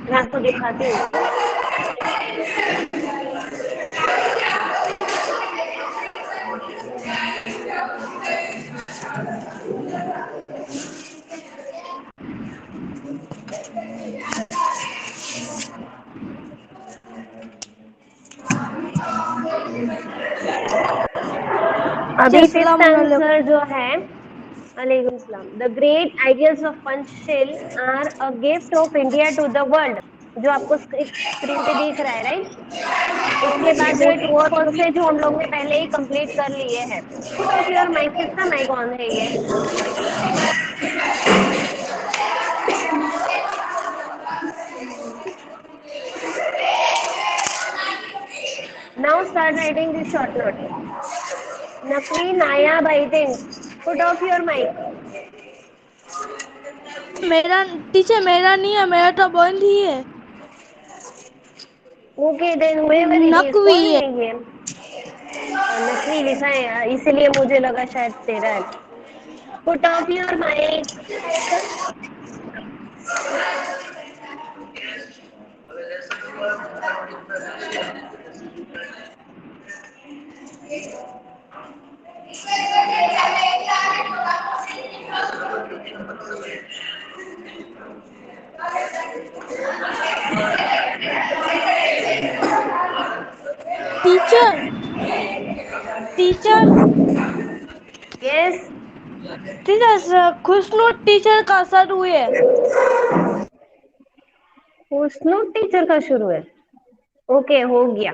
मैं आपको दिखाती हूँ। अभी फिफ्थ अस्सलाम वालेकुम। आंसर जो है, वालेकुम सलाम, the great ideals of Panchsheel are a gift of India to the world, जो आपको स्क्रीन पे दिख रहा है, राइट। उसके बाद जो ट्रू और फॉल्स है, जो हम लोग ने पहले ही कंप्लीट कर लिए हैं। पुट ऑफ योर माइक, किसका माइक ऑन है ये? Now start writing this short note. Naqvi Nayab आइडिंग, पुट ऑफ योर माइक। मेरा टीचर मेरा नहीं है, मेरा तो बंद ही है। Okay then however it is, Naqvi कौन है। है ये? नकवी लिखा है यार, इसीलिए मुझे लगा शायद तेरा है। Put off your mic. Teacher teacher yes. Teacher Khushnu teacher का सर हुए। हुस्नु टीचर का शुरू है। ओके हो गया।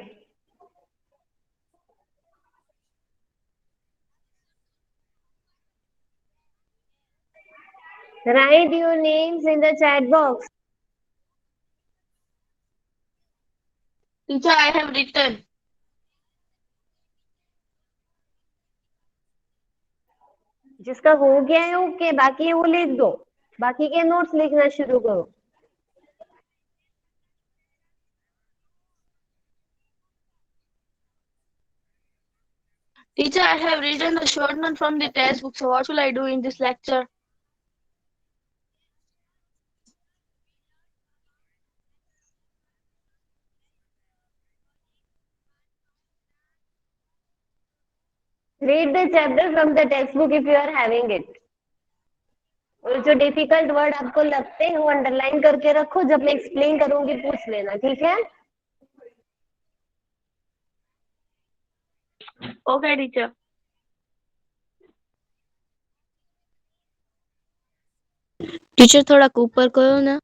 Write your names in the chat box. Teacher I have written. जिसका हो गया है ओके, बाकी है वो लिख दो। बाकी के नोट्स लिखना शुरू करो। Teacher, I have written the short note from the textbook. So what should I do in this lecture? Read the chapter from the textbook if you are having it. और जो difficult word आपको लगते हैं वो underline करके रखो, जब मैं एक्सप्लेन करूंगी पूछ लेना, ठीक है? Okay, teacher. टीचर थोड़ा ऊपर करो ना।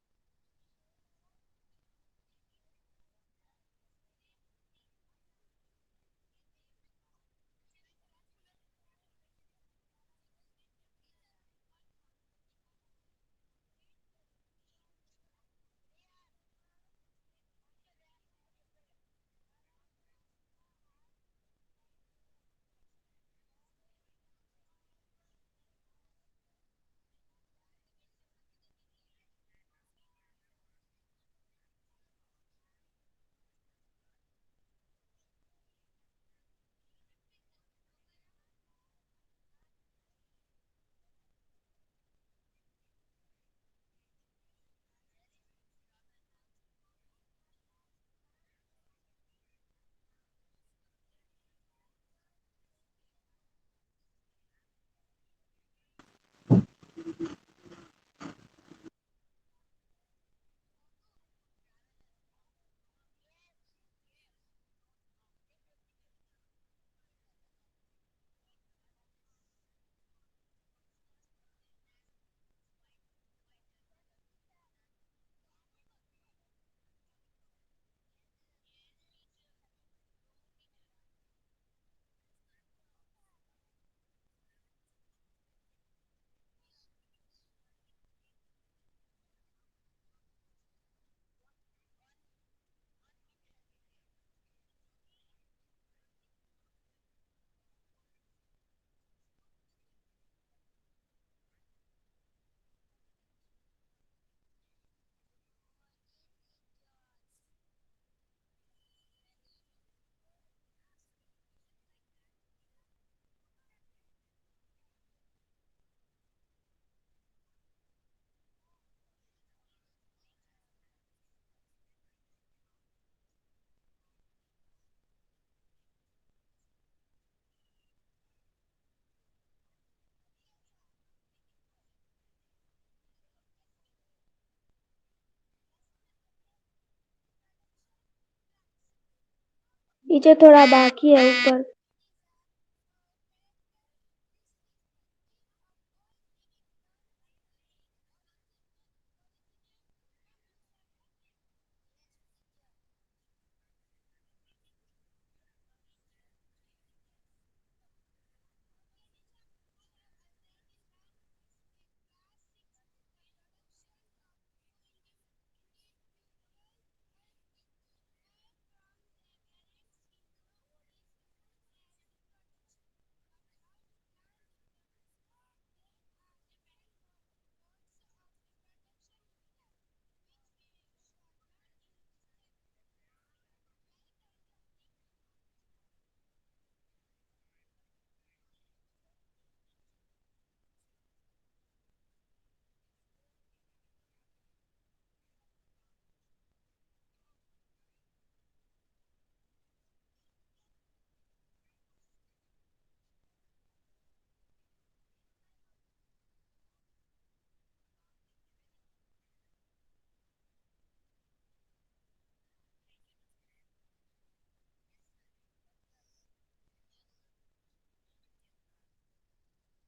नीचे थोड़ा बाकी है ऊपर।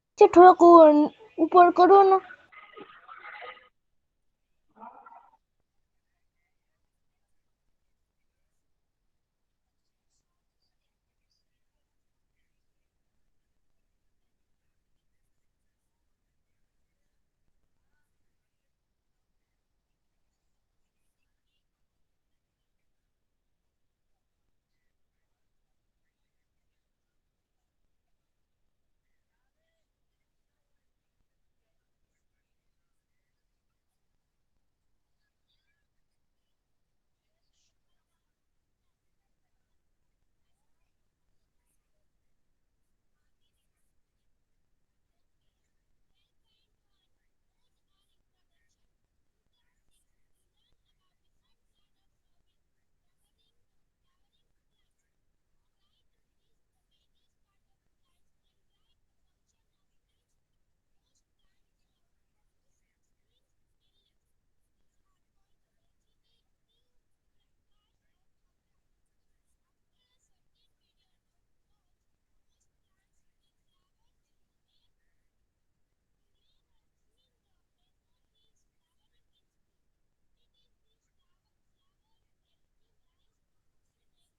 नीचे थोड़ा को ऊपर करो ना।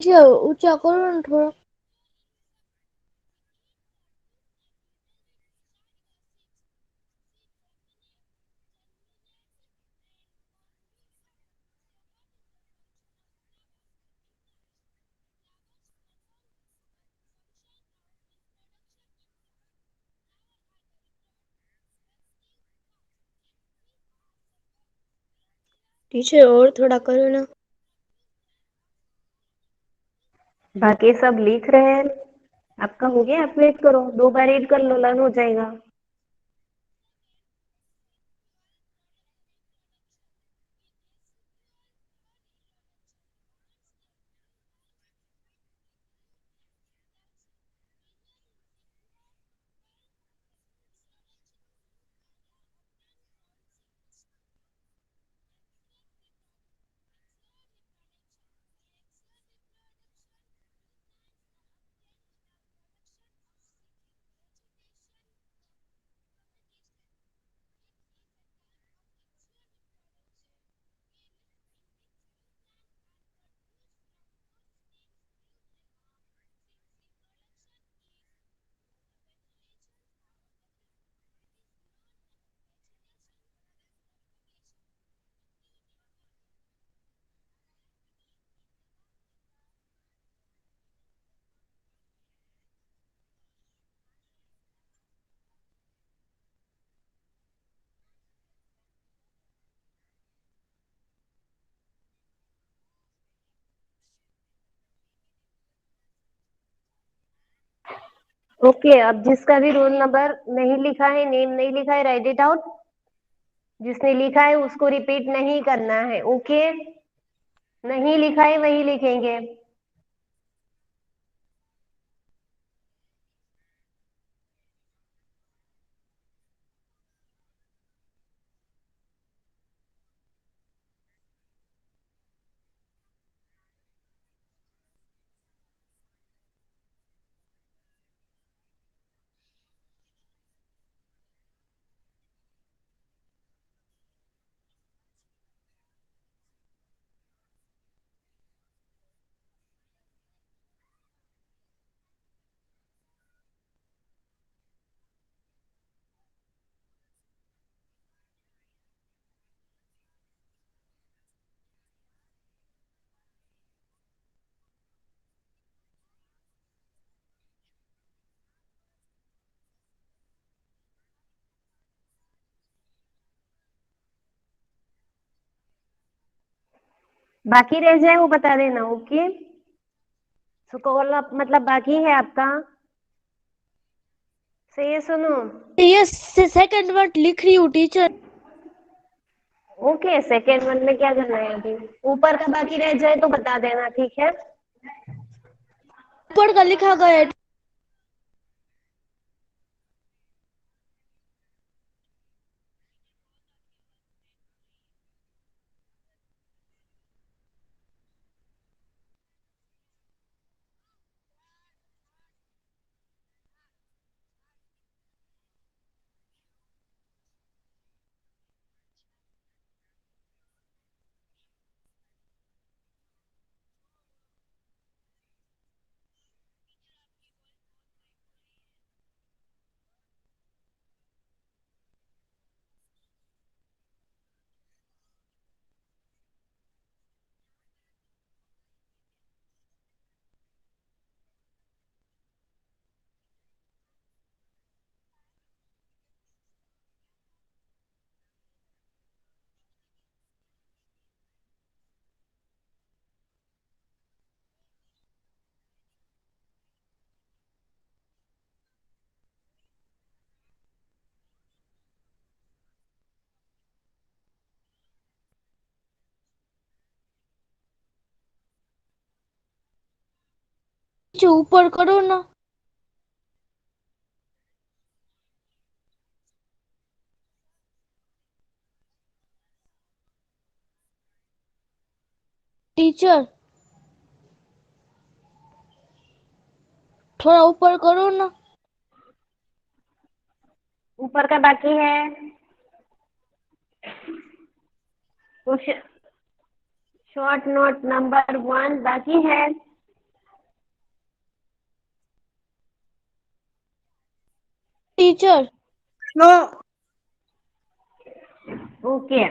नीचे ऊंचा करो ना थोड़ा। नीचे और थोड़ा करो ना। बाकी सब लिख रहे हैं। आपका हो गया, आप वेट करो, 2 बार रीड कर लो, लर्न हो जाएगा। ओके, अब जिसका भी रोल नंबर नहीं लिखा है, नेम नहीं लिखा है, राइट इट आउट। जिसने लिखा है उसको रिपीट नहीं करना है। ओके, नहीं लिखा है वही लिखेंगे। बाकी रह जाए वो बता देना, ओके। सो कॉल अप मतलब बाकी है आपका। सही है, सुनो। ये सेकंड वर्ड लिख रही हूँ टीचर। ओके, सेकेंड वन में क्या करना है अभी? ऊपर का बाकी रह जाए तो बता देना, ठीक है। ऊपर का लिखा गया है। नीचे ऊपर करो ना। टीचर थोड़ा ऊपर करो ना। ऊपर का बाकी है। क्वेश्चन शॉर्ट नोट नंबर 1 बाकी है। Teacher no. ओके।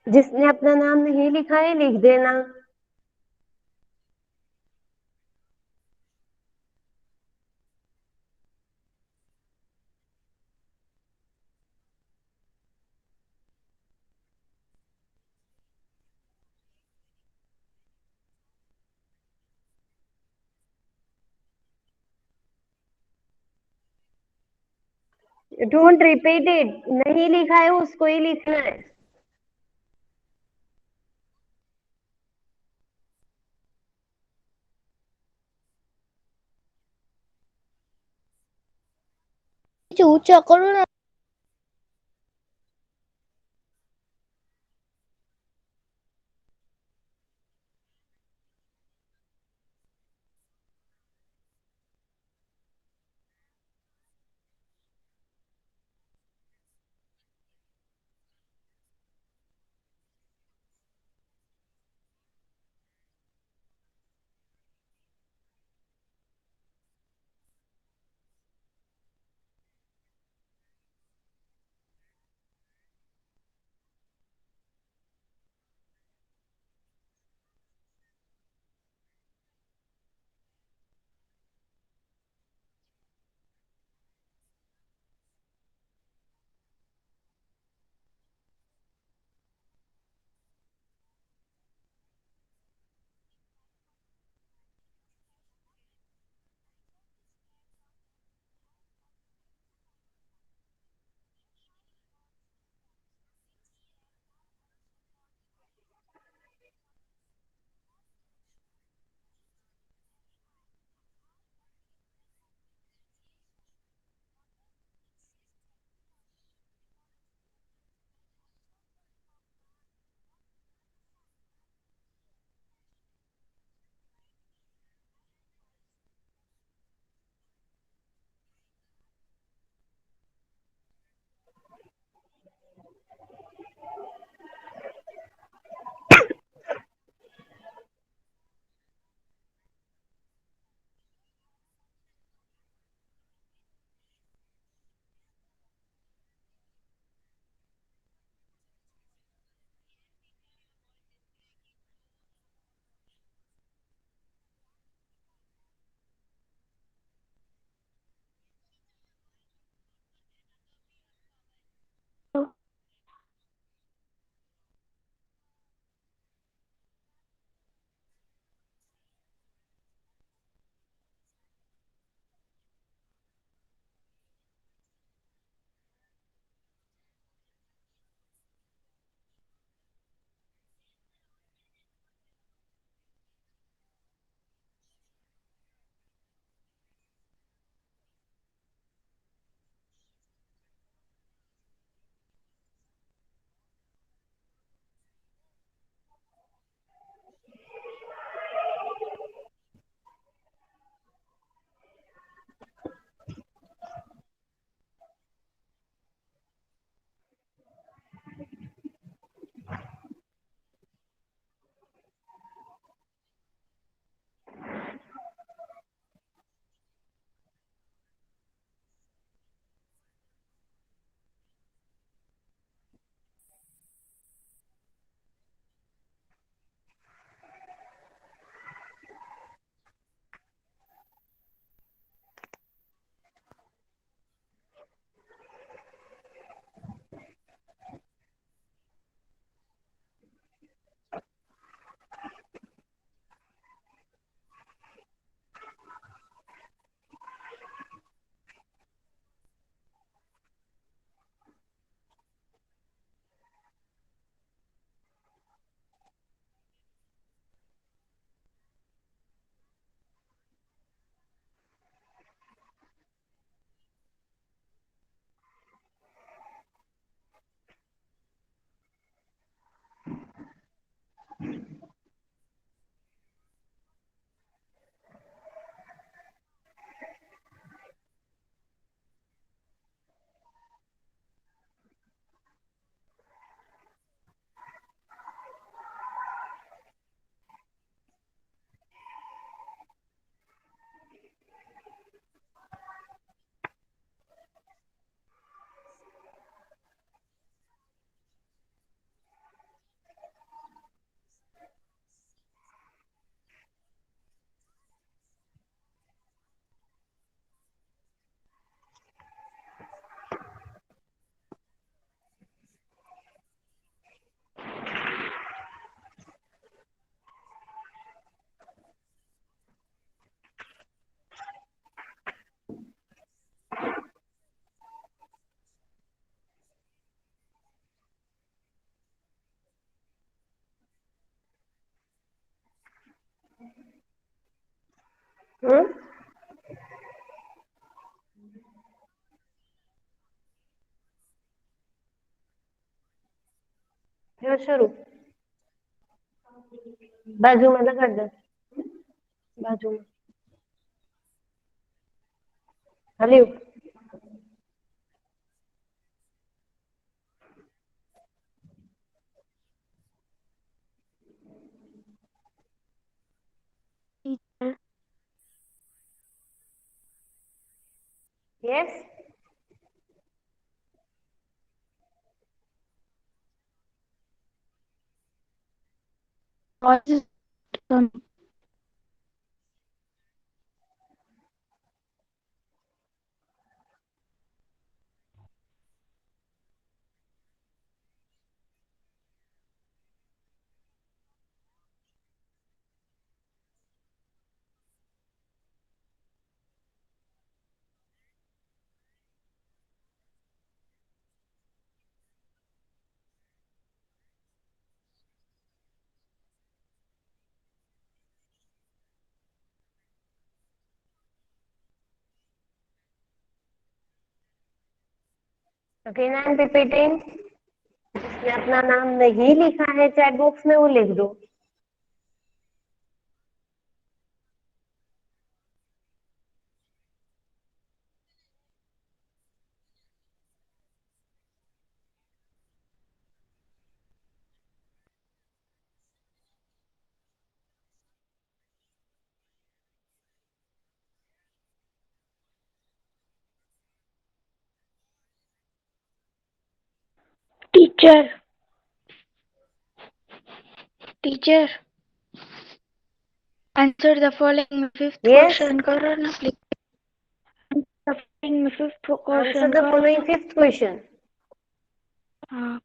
जिसने अपना नाम नहीं लिखा है लिख देना। डोंट रिपीट इट, नहीं लिखा है उसको ही लिखना है। ऊंचा करो ना। हम्म, फिर शुरू। बाजू में कर दे, बाजू में। Hello. Teacher yes. Voice is coming. Okay, I am repeating. जिसने अपना नाम नहीं लिखा है चैट बॉक्स में, वो लिख दो। Teacher teacher answer the following में फिफ्थ यस, क्वेश्चन करो ना प्लीज। द फॉलोइंग में फिफ्थ आंसर क्वेश्चन द करो फॉलोइंग ना। Fifth question. हाँ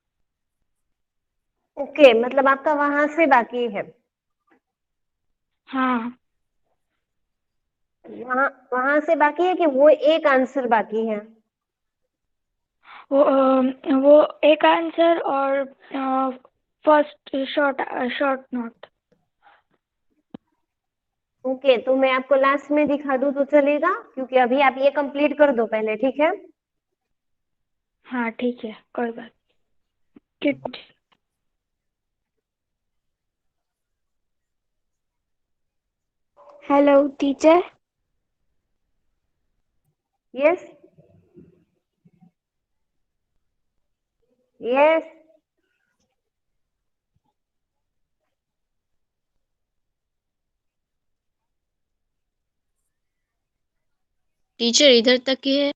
ओके, मतलब आपका वहां से बाकी है। हाँ। वहां वहां से बाकी है कि वो एक आंसर बाकी है? वो एक आंसर और first short short note. Okay, तो मैं आपको लास्ट में दिखा दूं तो चलेगा, क्योंकि अभी आप ये कंप्लीट कर दो पहले, ठीक है? हाँ ठीक है, कोई बात। Kit hello teacher. Yes. Yes. Teacher इधर तक ही है।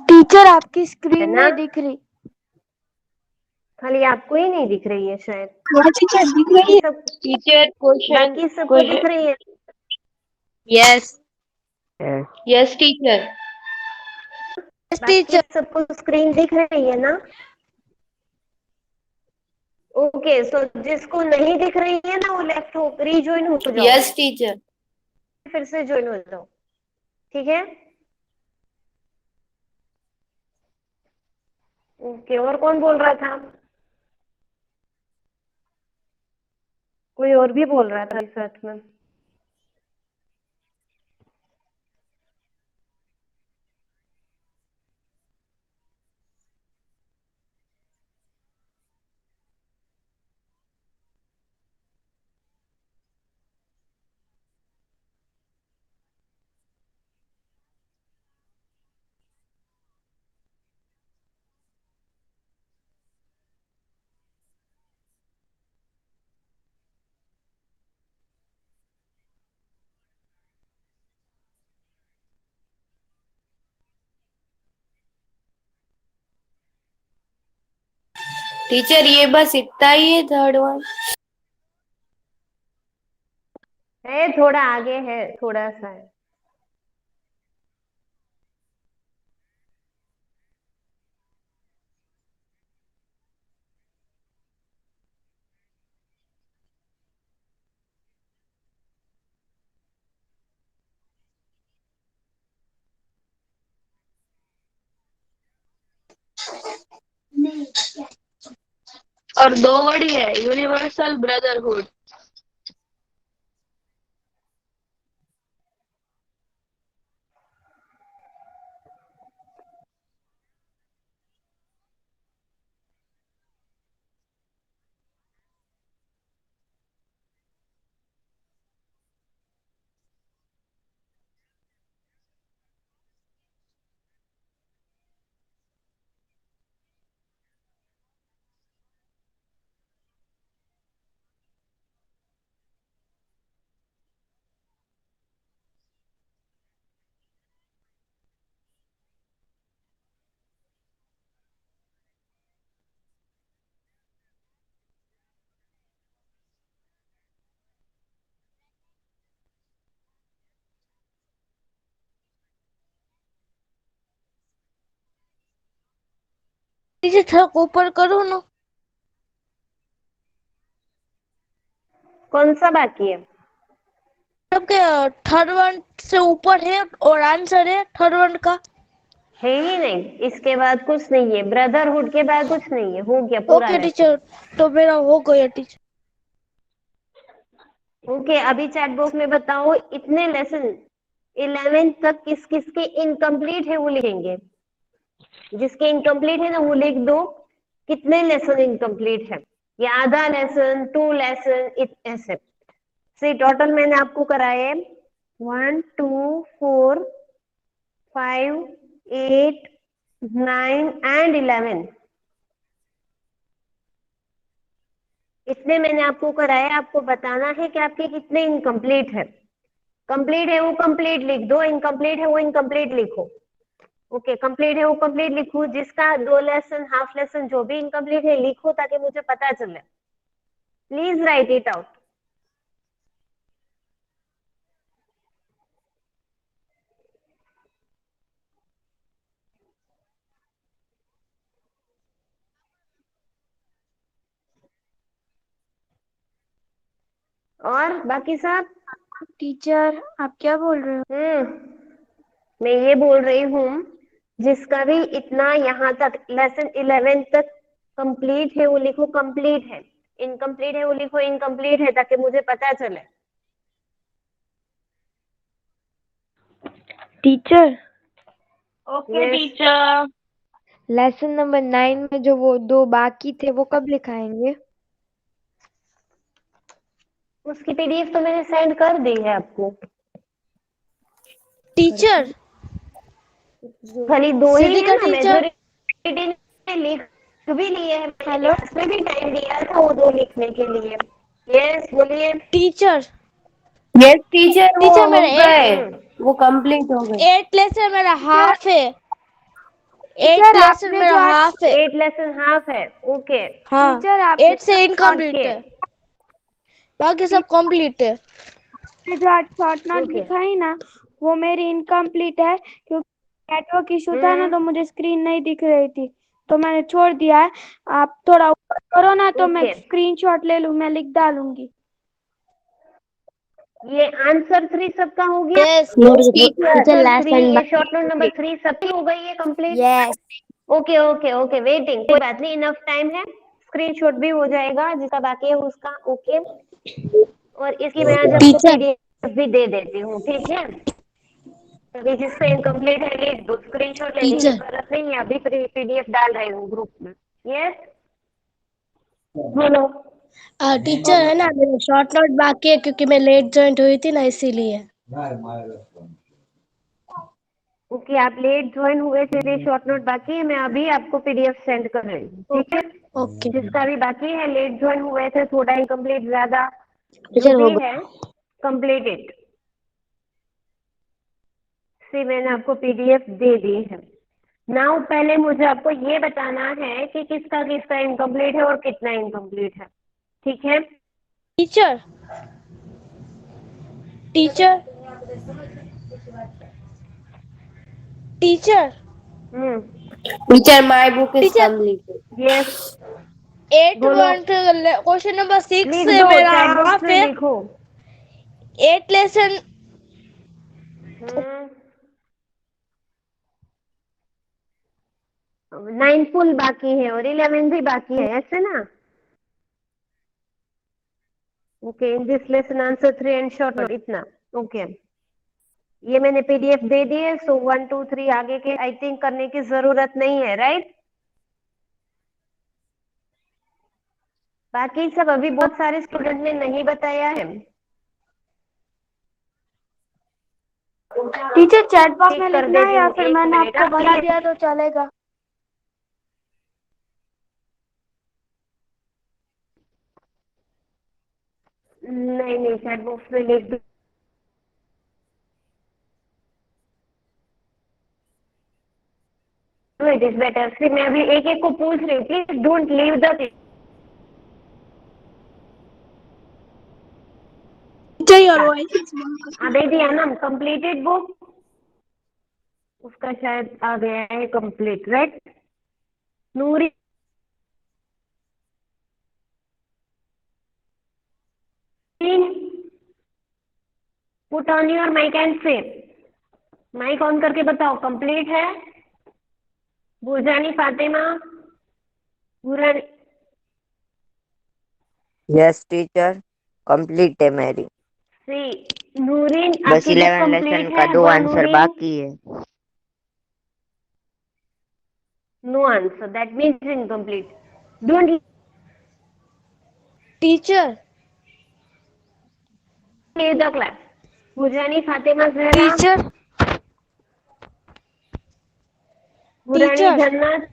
टीचर आपकी है स्क्रीन ना? नहीं दिख रही। खाली आपको ही नहीं दिख रही है शायद। हाँ टीचर दिख बाकी रही है। सब, टीचर क्वेश्चन बाकी सबको दिख क्वेश्चन रही है। Yes yes teacher. यस बाकी टीचर। सबको स्क्रीन दिख रही है ना? ओके, सो जिसको नहीं दिख रही है ना, वो लेफ्ट हो रीज्वाइन हो जाओ, यस टीचर। फिर से ज्वाइन हो जाओ, ठीक है? ओके, और कौन बोल रहा था? कोई और भी बोल रहा था इस साथ में। टीचर ये बस इतना ही है थर्ड वन। है, थोड़ा आगे है, थोड़ा सा है। और दो वर्ड ही है, यूनिवर्सल ब्रदरहुड। टीचर थोड़ा ऊपर करो ना। कौन सा बाकी है? सबके थर्ड वन से ऊपर है और आंसर है थर्ड वन का। है ही नहीं, इसके बाद कुछ नहीं है, ब्रदरहुड के बाद कुछ नहीं है, हो गया पूरा ओके लेसन। टीचर, तो मेरा हो गया टीचर। ओके, अभी चैट बॉक्स में बताओ इतने लेसन 11 तक किस किस के इनकम्प्लीट है वो लिखेंगे। जिसके इनकम्प्लीट है ना वो लिख दो, कितने लेसन इनकम्प्लीट है, या आधा लेसन, 2 लेसन, ऐसे। से टोटल मैंने आपको कराए 1 2 4 5 8 9 एंड 11। इतने मैंने आपको कराए, आपको बताना है कि आपके कितने इनकम्प्लीट है। कंप्लीट है वो कंप्लीट लिख दो, इनकम्प्लीट है वो इनकम्प्लीट लिखो। ओके, कंप्लीट है वो कंप्लीट लिखो, जिसका 2 लेसन, हाफ लेसन, जो भी इनकम्प्लीट है लिखो ताकि मुझे पता चले। Please right it out. और बाकी सब? टीचर आप क्या बोल रहे हो? मैं ये बोल रही हूँ, जिसका भी इतना यहाँ तक लेसन 11 तक कंप्लीट है वो लिखो कंप्लीट है, इनकम्प्लीट है वो लिखो इनकम्प्लीट है, ताकि मुझे पता चले। Teacher okay yes, teacher. Lesson number 9 में जो वो 2 बाकी थे वो कब लिखाएंगे? उसकी पीडीएफ तो मैंने सेंड कर दी है आपको। टीचर खाली 2 ही है सिद्धिका ना, टीचर। मेजोरिटी ने लिख भी लिए हैं, मैंने हेलो क्लास में भी टाइम दिया था वो 2 लिखने के लिए। यस, बोलिए। टीचर। यस टीचर, वो टीचर हो मेरा गए, वो कंप्लीट हो गए। 8 लेसन मेरा हाफ है। 8 टीचर लेसन आपने जो मेरा आज हाफ है। 8 लेसन हाफ है, ओके। हाँ, टीचर आपने 8 से इनकम्प्लीट ओके है, बाकी सब कंप्लीट है। जो आज शॉर्ट नोट ओके। दिखाई ना वो मेरी इनकम्प्लीट है, क्योंकि नेटवर्क इशू था ना तो मुझे स्क्रीन नहीं दिख रही थी, तो मैंने छोड़ दिया है। आप थोड़ा ऊपर करो ना तो मैं ओके, स्क्रीनशॉट ले लूँ, मैं लिख डालूंगी। ये आंसर 3 सबका हो गया। Yes teacher answer last 3, and ये शॉर्ट नोट नंबर 3 सबकी हो गई है complete. Yes. Okay okay okay, waiting, कोई बात नहीं, इनफ टाइम है, स्क्रीनशॉट भी हो जाएगा जिसका बाकी है उसका। ओके, और इसकी मैं आज आपको टीचर। पीडीएफ भी दे देती हूँ, ठीक है। अभी जिसका इनकम्प्लीट है लिख दो, स्क्रीनशॉट लेने की टीचर जरूरत नहीं है, अभी पीडीएफ डाल रही हूँ ग्रुप में। यस, बोलो। टीचर है ना, मेरा शॉर्ट नोट बाकी है क्योंकि मैं लेट ज्वाइन हुई थी ना, इसीलिए। ओके, आप लेट ज्वाइन हुए थे इसलिए शॉर्ट नोट बाकी है, मैं अभी आपको पीडीएफ सेंड कर रही हूँ, ठीक है। ओके जिसका भी बाकी है, लेट ज्वाइन हुए थे, थोड़ा इनकम्प्लीट ज्यादा, जो टीचर हो भी गया। है कंप्लीटेड, से मैंने आपको पीडीएफ दे दी है। नाउ पहले मुझे आपको ये बताना है कि किसका किसका इनकम्प्लीट है और कितना इनकम्प्लीट है, ठीक है। Teacher teacher teacher hmm, teacher my book is teacher completed. Yes, 8 बोलो। 1 क्वेश्चन नंबर 6 लिख से दो, मेरा चैट बॉक्स हाफ में है। लिखो। 8 लेसन 9 फुल बाकी है और 11 भी बाकी है, ऐसे ना। Okay, in this lesson answer 3 and short note, इतना। ओके, ये मैंने पीडीएफ दे दी है, सो 1 2 3 आगे के आई थिंक करने की जरूरत नहीं है, राइट। बाकी सब अभी बहुत सारे स्टूडेंट ने नहीं बताया है। टीचर चैट बॉक्स में चेक कर लिखना है देती या हूँ, फिर एक मैंने मिनट। आपको बता दिया तो चलेगा? नहीं नहीं, चैट बॉक्स में लिख दो, इट इज बेटर। फिर मैं अभी एक एक को पूछ रही हूँ, please don't leave the. Teacher और वॉइस। अभी दिया ना कंप्लीटेड बुक, उसका शायद आ गया है complete, right. Noori put on your mic and say, mic ऑन करके बताओ कंप्लीट है। Burjani Fatima, Burani yes teacher, complete है मेरी। सी, नूरीन बस आपकी बुक 11 लेसन कंप्लीट का है। 2 वन आंसर नूरीन, बाकी है। No answer, that means incomplete. Don't teacher leave the class. Burjani Fatima Zahra, teacher Burani teacher Jannat.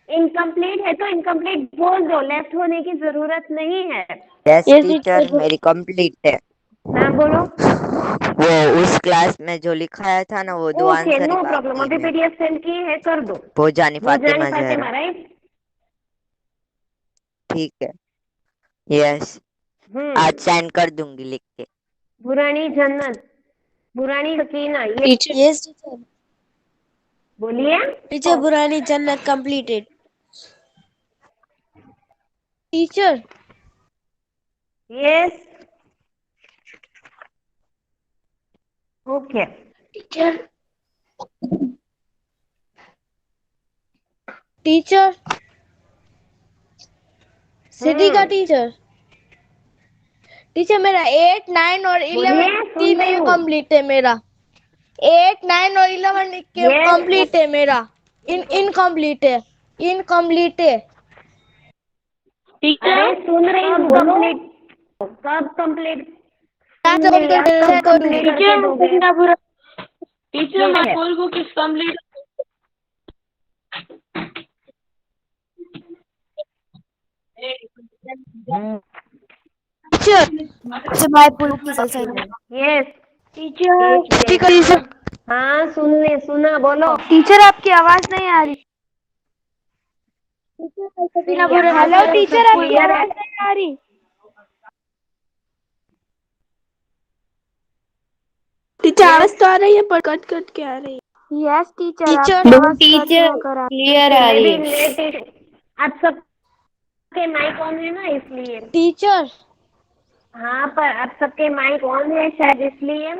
Incomplete है तो इनकम्प्लीट बोल दो, लेफ्ट होने की जरूरत नहीं है। Yes yes teacher, teacher. मेरी कंप्लीट है। नाम बोलो। वो उस क्लास में जो लिखाया था ना, वो 2 ओके, आंसर ही नो प्रॉब्लम, बाकी अभी है। पीडीएफ सेंड की है, कर दो। भोजानी बुरजानी फातिमा फातिमा, जहरा। राइट। ठीक है, यस, आज साइन कर दूंगी लिख के। बुरानी जन्नत, बुरानी सकीना, ये टीचर यस टीचर। बोलिए। टीचर बुरानी जन्नत completed. Teacher yes, okay. Teacher teacher city का टीचर। टीचर मेरा 8, 9 और 11 बोलिए, सुन रही तीनों हूँ। कंप्लीट है मेरा। 8, 9 और 11 यस, कंप्लीट है मेरा। इनकम्प्लीट है, इनकम्प्लीट है। अरे टीचर सुन रही हूँ, बोलो। कंप्लीट कब कंप्लीट? मैं तो लिया कब कंप्लीट कर कंप्लीट दूंगी। करके टीचर दोगे? सकीना बुरा टीचर ठीक माय है, whole book is complete. Teacher my book is also in. Yes. Teacher एक सिटी मिनट, का टीचर। हाँ हाँ, सुनने सुना, बोलो। टीचर आपकी आवाज नहीं आ रही। नहीं, यहाँ हेलो तो सब टीचर, आपकी क्लियर है। आवाज नहीं आ रही। टीचर यस, आवाज तो आ रही है पर कट कट के आ रही है। यस टीचर, टीचर आपकी No आवाज कट teacher, होकर आ clear ओके, आ मैं रही भी है। लेट, आप सबके माइक ऑन है ना, इसलिए। टीचर हाँ, पर आप सबके माइक ऑन है शायद, इसलिए।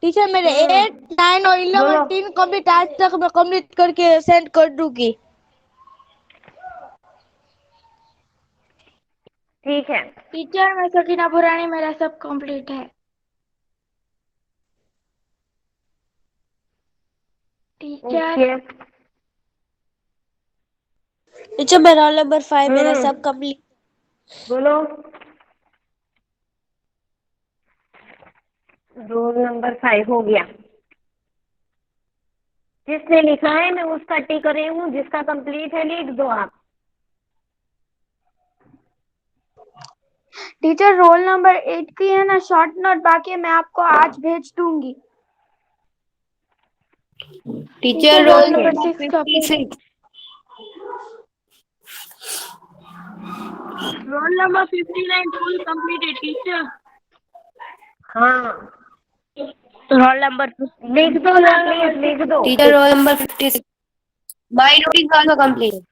टीचर मेरे 8, 9 और 11 बोलो। तीन कंप्लीट आज तक मैं कंप्लीट करके सेंड कर दूंगी। ठीक है, टीचर मैं सकीना पुरानी, मेरा सब कंप्लीट है। Teacher okay. टीचर मेरा रोल नंबर 5 मेरा सब कंप्लीट। बोलो। रोल नंबर 5 हो गया। जिसने लिखा है मैं उसका टिक कर रही हूँ, जिसका कंप्लीट है लिख दो आप। टीचर रोल नंबर 8 की है ना शॉर्ट नोट बाकी है, मैं आपको आज भेज दूंगी। Teacher, teacher roll roll okay, number number 6 का 56. Roll number 59 full completed teacher. हाँ, रोल नंबर लिख दो ना प्लीज, लिख दो। Teacher, roll number 56. My note is also complete.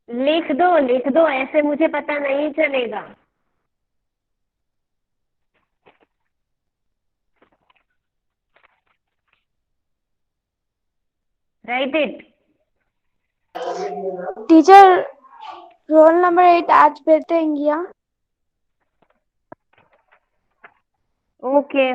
लिख दो, लिख दो, ऐसे मुझे पता नहीं चलेगा। Right it. Teacher roll number 8 आज भेज देंगी क्या? ओके,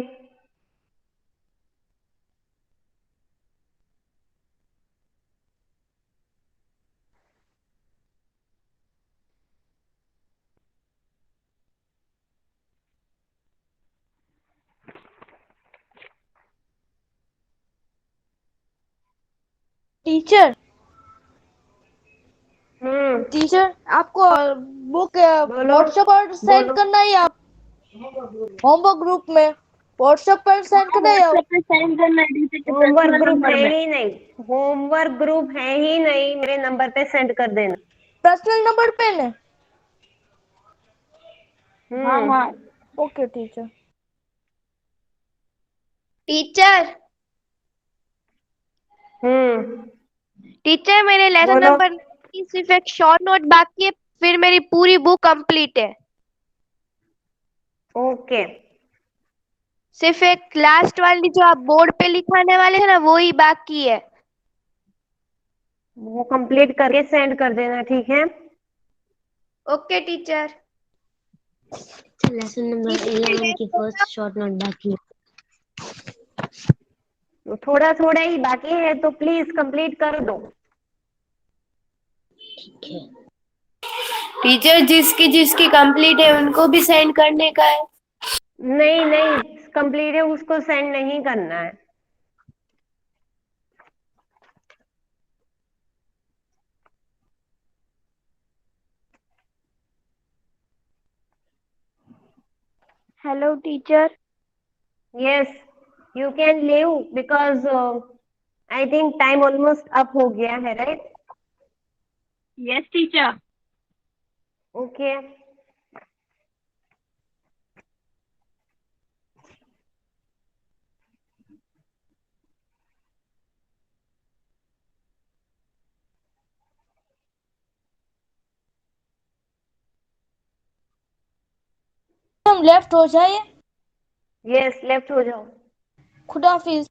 टीचर हम्म, टीचर आपको बुक बोलो, व्हाट्सएप पर सेंड बोलो। करना है या होमवर्क ग्रुप में व्हाट्सएप पर सेंड करना है या व्हाट्सएप पे सेंड करना है टीचर के होमवर्क पर्सनल ग्रुप नंबर है में। ही नहीं, होमवर्क ग्रुप है ही नहीं, मेरे नंबर पे सेंड कर देना। पर्सनल नंबर पे ना? हाँ हम्म, हाँ। Okay teacher. Teacher, हम्म, टीचर मेरे लेसन बोलो। नंबर सिर्फ एक शॉर्ट नोट बाकी है, फिर मेरी पूरी बुक कंप्लीट है। ओके। सिर्फ एक लास्ट वाली जो आप बोर्ड पे लिखाने वाले हैं ना, वो ही बाकी है। वो कंप्लीट करके सेंड कर देना, ठीक है। Okay teacher. लेसन नंबर 11 की फर्स्ट शॉर्ट नोट बाकी थोड़ा थोड़ा ही बाकी है तो प्लीज कंप्लीट कर दो। है। टीचर जिसकी जिसकी कंप्लीट है उनको भी सेंड करने का है। नहीं नहीं, कंप्लीट है उसको सेंड नहीं करना है। Hello teacher. Yes, you can leave because I think time almost up हो गया है, राइट? Yes teacher. ओके। हम लेफ्ट हो जाए। यस, लेफ्ट हो जाओ। खुदा हाफिज।